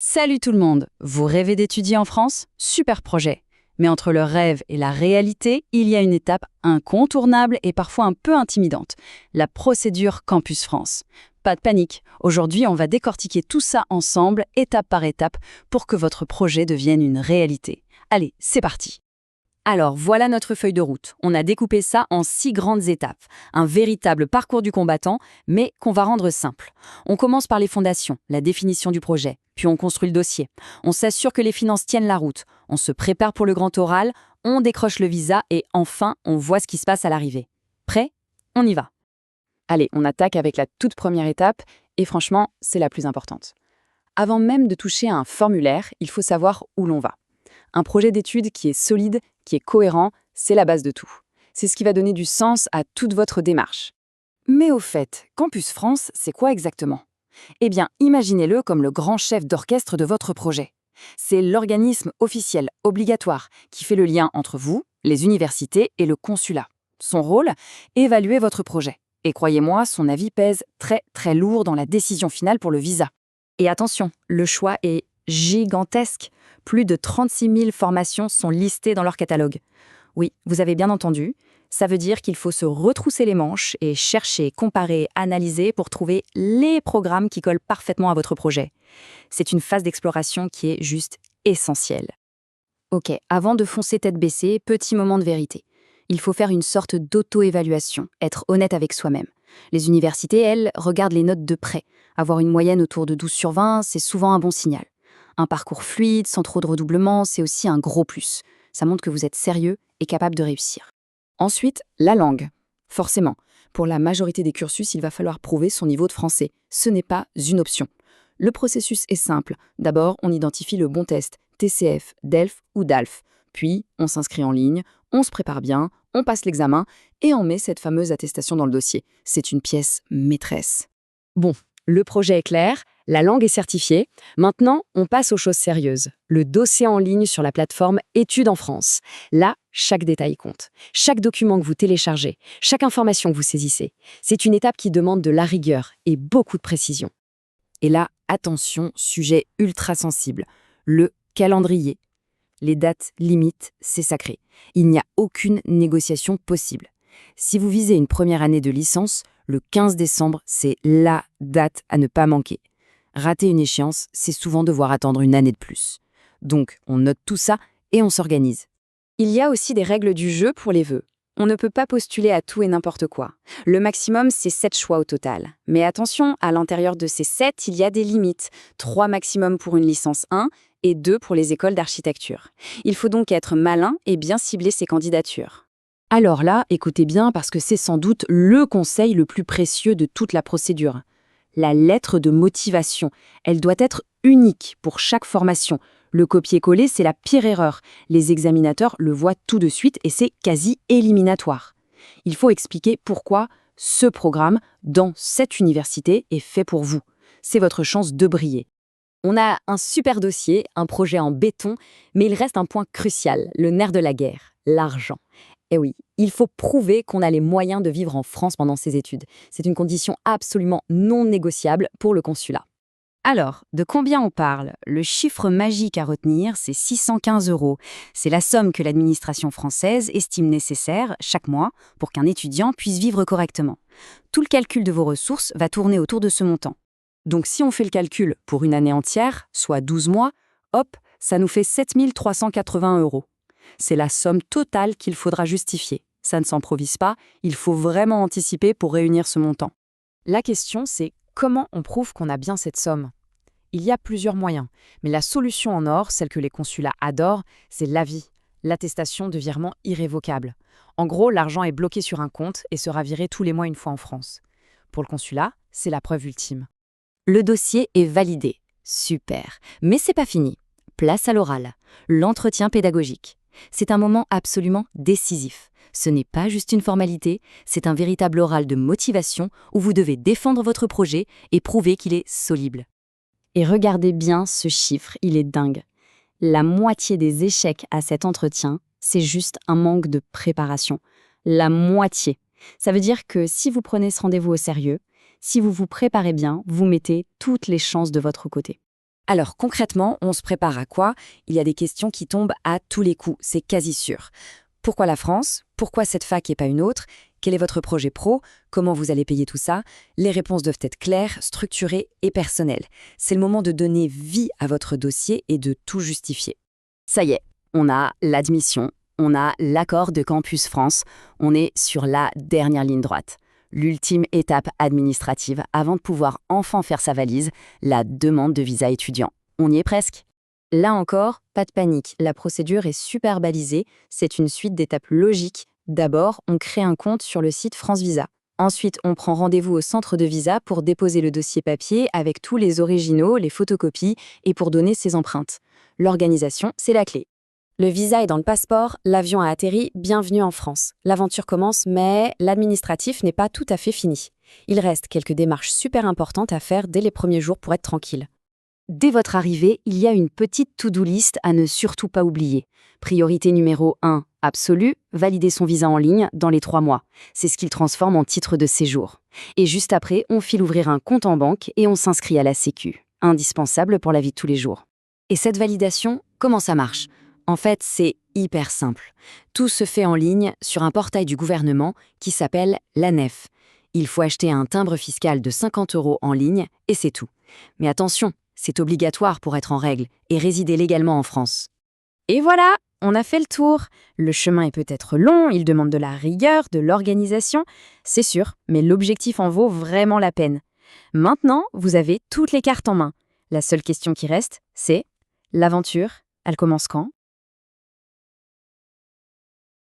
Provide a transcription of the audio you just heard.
Salut tout le monde. Vous rêvez d'étudier en France? Super projet. Mais entre le rêve et la réalité, il y a une étape incontournable et parfois un peu intimidante, la procédure Campus France. Pas de panique, aujourd'hui on va décortiquer tout ça ensemble, étape par étape, pour que votre projet devienne une réalité. Allez, c'est parti. Alors voilà notre feuille de route. On a découpé ça en 6 grandes étapes. Un véritable parcours du combattant, mais qu'on va rendre simple. On commence par les fondations, la définition du projet. Puis on construit le dossier. On s'assure que les finances tiennent la route. On se prépare pour le grand oral, on décroche le visa et enfin, on voit ce qui se passe à l'arrivée. Prêt? On y va. Allez, on attaque avec la toute première étape et franchement, c'est la plus importante. Avant même de toucher à un formulaire, il faut savoir où l'on va. Un projet d'études qui est solide, qui est cohérent, c'est la base de tout. C'est ce qui va donner du sens à toute votre démarche. Mais au fait, Campus France, c'est quoi exactement? Eh bien, imaginez-le comme le grand chef d'orchestre de votre projet. C'est l'organisme officiel, obligatoire, qui fait le lien entre vous, les universités et le consulat. Son rôle? Évaluer votre projet. Et croyez-moi, son avis pèse très très lourd dans la décision finale pour le visa. Et attention, le choix est gigantesque. Plus de 36 000 formations sont listées dans leur catalogue. Oui, vous avez bien entendu. Ça veut dire qu'il faut se retrousser les manches et chercher, comparer, analyser pour trouver les programmes qui collent parfaitement à votre projet. C'est une phase d'exploration qui est juste essentielle. Ok, avant de foncer tête baissée, petit moment de vérité. Il faut faire une sorte d'auto-évaluation, être honnête avec soi-même. Les universités, elles, regardent les notes de près. Avoir une moyenne autour de 12 sur 20, c'est souvent un bon signal. Un parcours fluide, sans trop de redoublement, c'est aussi un gros plus. Ça montre que vous êtes sérieux et capable de réussir. Ensuite, la langue. Forcément, pour la majorité des cursus, il va falloir prouver son niveau de français. Ce n'est pas une option. Le processus est simple. D'abord, on identifie le bon test, TCF, DELF ou DALF. Puis, on s'inscrit en ligne, on se prépare bien, on passe l'examen et on met cette fameuse attestation dans le dossier. C'est une pièce maîtresse. Bon, le projet est clair, la langue est certifiée. Maintenant, on passe aux choses sérieuses. Le dossier en ligne sur la plateforme Études en France. Là, chaque détail compte. Chaque document que vous téléchargez, chaque information que vous saisissez. C'est une étape qui demande de la rigueur et beaucoup de précision. Et là, attention, sujet ultra sensible. Le calendrier. Les dates limites, c'est sacré. Il n'y a aucune négociation possible. Si vous visez une première année de licence, le 15 décembre, c'est la date à ne pas manquer. Rater une échéance, c'est souvent devoir attendre une année de plus. Donc, on note tout ça et on s'organise. Il y a aussi des règles du jeu pour les vœux. On ne peut pas postuler à tout et n'importe quoi. Le maximum, c'est 7 choix au total. Mais attention, à l'intérieur de ces 7, il y a des limites. 3 maximum pour une licence 1 et 2 pour les écoles d'architecture. Il faut donc être malin et bien cibler ses candidatures. Alors là, écoutez bien parce que c'est sans doute le conseil le plus précieux de toute la procédure. La lettre de motivation, elle doit être unique pour chaque formation. Le copier-coller, c'est la pire erreur. Les examinateurs le voient tout de suite et c'est quasi éliminatoire. Il faut expliquer pourquoi ce programme, dans cette université, est fait pour vous. C'est votre chance de briller. On a un super dossier, un projet en béton, mais il reste un point crucial, le nerf de la guerre, l'argent. Et oui, il faut prouver qu'on a les moyens de vivre en France pendant ses études. C'est une condition absolument non négociable pour le consulat. Alors, de combien on parle? Le chiffre magique à retenir, c'est 615 €. C'est la somme que l'administration française estime nécessaire chaque mois pour qu'un étudiant puisse vivre correctement. Tout le calcul de vos ressources va tourner autour de ce montant. Donc si on fait le calcul pour une année entière, soit 12 mois, hop, ça nous fait 7 380 €. C'est la somme totale qu'il faudra justifier. Ça ne s'improvise pas, il faut vraiment anticiper pour réunir ce montant. La question, c'est comment on prouve qu'on a bien cette somme? Il y a plusieurs moyens, mais la solution en or, celle que les consulats adorent, c'est l'avis, l'attestation de virement irrévocable. En gros, l'argent est bloqué sur un compte et sera viré tous les mois une fois en France. Pour le consulat, c'est la preuve ultime. Le dossier est validé. Super. Mais c'est pas fini. Place à l'oral, l'entretien pédagogique. C'est un moment absolument décisif. Ce n'est pas juste une formalité, c'est un véritable oral de motivation où vous devez défendre votre projet et prouver qu'il est solide. Et regardez bien ce chiffre, il est dingue. La moitié des échecs à cet entretien, c'est juste un manque de préparation. La moitié. Ça veut dire que si vous prenez ce rendez-vous au sérieux, si vous vous préparez bien, vous mettez toutes les chances de votre côté. Alors concrètement, on se prépare à quoi? Il y a des questions qui tombent à tous les coups, c'est quasi sûr. Pourquoi la France? Pourquoi cette fac et pas une autre? Quel est votre projet pro? Comment vous allez payer tout ça? Les réponses doivent être claires, structurées et personnelles. C'est le moment de donner vie à votre dossier et de tout justifier. Ça y est, on a l'admission, on a l'accord de Campus France, on est sur la dernière ligne droite. L'ultime étape administrative avant de pouvoir enfin faire sa valise, la demande de visa étudiant. On y est presque. Là encore, pas de panique, la procédure est super balisée, c'est une suite d'étapes logiques. D'abord, on crée un compte sur le site France Visa. Ensuite, on prend rendez-vous au centre de visa pour déposer le dossier papier avec tous les originaux, les photocopies et pour donner ses empreintes. L'organisation, c'est la clé. Le visa est dans le passeport, l'avion a atterri, bienvenue en France. L'aventure commence, mais l'administratif n'est pas tout à fait fini. Il reste quelques démarches super importantes à faire dès les premiers jours pour être tranquille. Dès votre arrivée, il y a une petite to-do list à ne surtout pas oublier. Priorité numéro 1, absolue, valider son visa en ligne dans les 3 mois. C'est ce qu'il transforme en titre de séjour. Et juste après, on file ouvrir un compte en banque et on s'inscrit à la Sécu. Indispensable pour la vie de tous les jours. Et cette validation, comment ça marche? En fait, c'est hyper simple. Tout se fait en ligne sur un portail du gouvernement qui s'appelle l'ANEF. Il faut acheter un timbre fiscal de 50 € en ligne et c'est tout. Mais attention, c'est obligatoire pour être en règle et résider légalement en France. Et voilà, on a fait le tour. Le chemin est peut-être long, il demande de la rigueur, de l'organisation, c'est sûr, mais l'objectif en vaut vraiment la peine. Maintenant, vous avez toutes les cartes en main. La seule question qui reste, c'est l'aventure, elle commence quand?